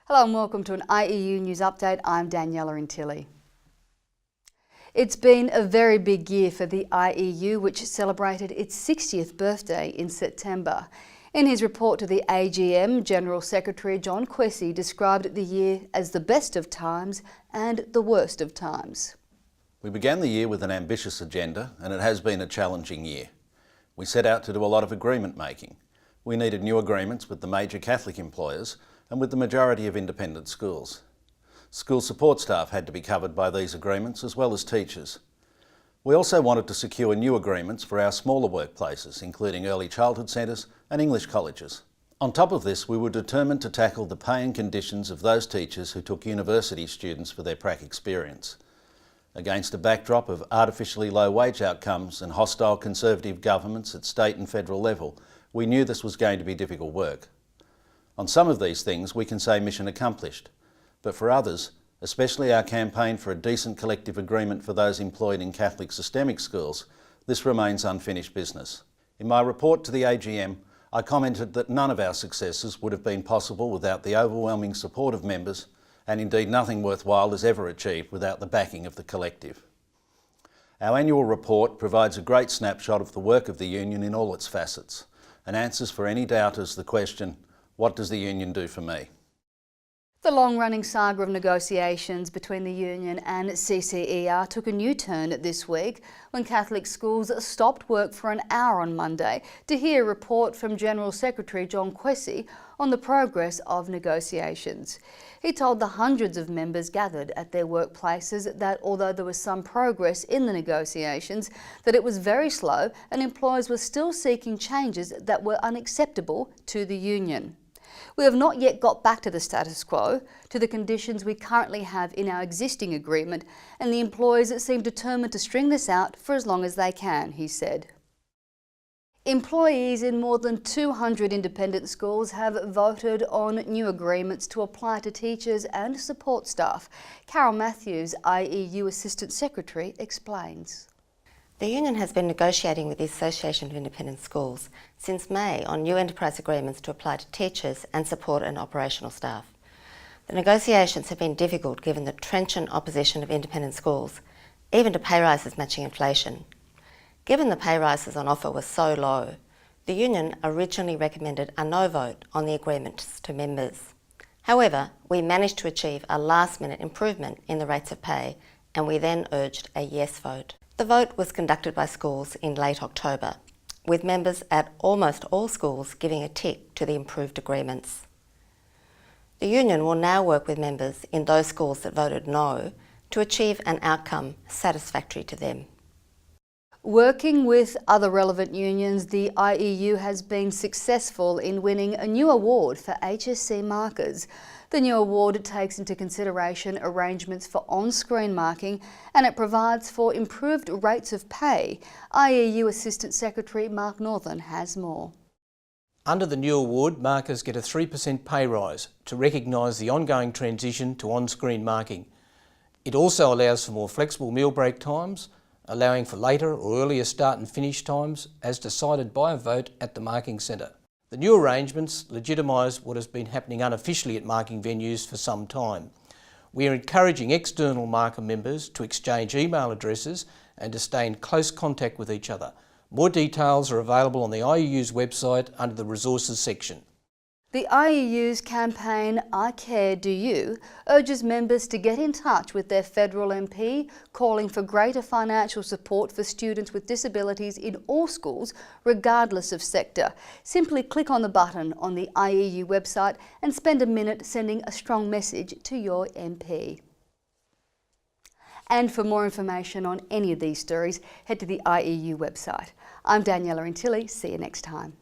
Hello and welcome to an IEU News Update. I'm Daniela Intilli. It's been a very big year for the IEU, which celebrated its 60th birthday in September. In his report to the AGM, General Secretary John Quessy described the year as the best of times and the worst of times. We began the year with an ambitious agenda, and it has been a challenging year. We set out to do a lot of agreement making. We needed new agreements with the major Catholic employers and with the majority of independent schools. School support staff had to be covered by these agreements, as well as teachers. We also wanted to secure new agreements for our smaller workplaces, including early childhood centres and English colleges. On top of this, we were determined to tackle the pay and conditions of those teachers who took university students for their prac experience. Against a backdrop of artificially low wage outcomes and hostile Conservative governments at state and federal level, we knew this was going to be difficult work. On some of these things we can say mission accomplished, but for others, especially our campaign for a decent collective agreement for those employed in Catholic systemic schools, this remains unfinished business. In my report to the AGM, I commented that none of our successes would have been possible without the overwhelming support of members, and indeed nothing worthwhile is ever achieved without the backing of the collective. Our annual report provides a great snapshot of the work of the union in all its facets, and answers for any doubters the question, what does the union do for me? The long-running saga of negotiations between the union and CCER took a new turn this week when Catholic schools stopped work for an hour on Monday to hear a report from General Secretary John Quessy on the progress of negotiations. He told the hundreds of members gathered at their workplaces that although there was some progress in the negotiations, that it was very slow and employers were still seeking changes that were unacceptable to the union. We have not yet got back to the status quo, to the conditions we currently have in our existing agreement, and the employers seem determined to string this out for as long as they can, he said. Employees in more than 200 independent schools have voted on new agreements to apply to teachers and support staff. Carol Matthews, IEU Assistant Secretary, explains. The union has been negotiating with the Association of Independent Schools since May on new enterprise agreements to apply to teachers and support and operational staff. The negotiations have been difficult given the trenchant opposition of independent schools, even to pay rises matching inflation. Given the pay rises on offer were so low, the union originally recommended a no vote on the agreements to members. However, we managed to achieve a last-minute improvement in the rates of pay, and we then urged a yes vote. The vote was conducted by schools in late October, with members at almost all schools giving a tick to the improved agreements. The union will now work with members in those schools that voted no to achieve an outcome satisfactory to them. Working with other relevant unions, the IEU has been successful in winning a new award for HSC markers. The new award takes into consideration arrangements for on-screen marking, and it provides for improved rates of pay. IEU Assistant Secretary Mark Northern has more. Under the new award, markers get a 3% pay rise to recognise the ongoing transition to on-screen marking. It also allows for more flexible meal break times, allowing for later or earlier start and finish times as decided by a vote at the marking centre. The new arrangements legitimise what has been happening unofficially at marking venues for some time. We are encouraging external marker members to exchange email addresses and to stay in close contact with each other. More details are available on the IEU's website under the Resources section. The IEU's campaign I Care Do You urges members to get in touch with their federal MP, calling for greater financial support for students with disabilities in all schools, regardless of sector. Simply click on the button on the IEU website and spend a minute sending a strong message to your MP. And for more information on any of these stories, head to the IEU website. I'm Daniela Intilli. See you next time.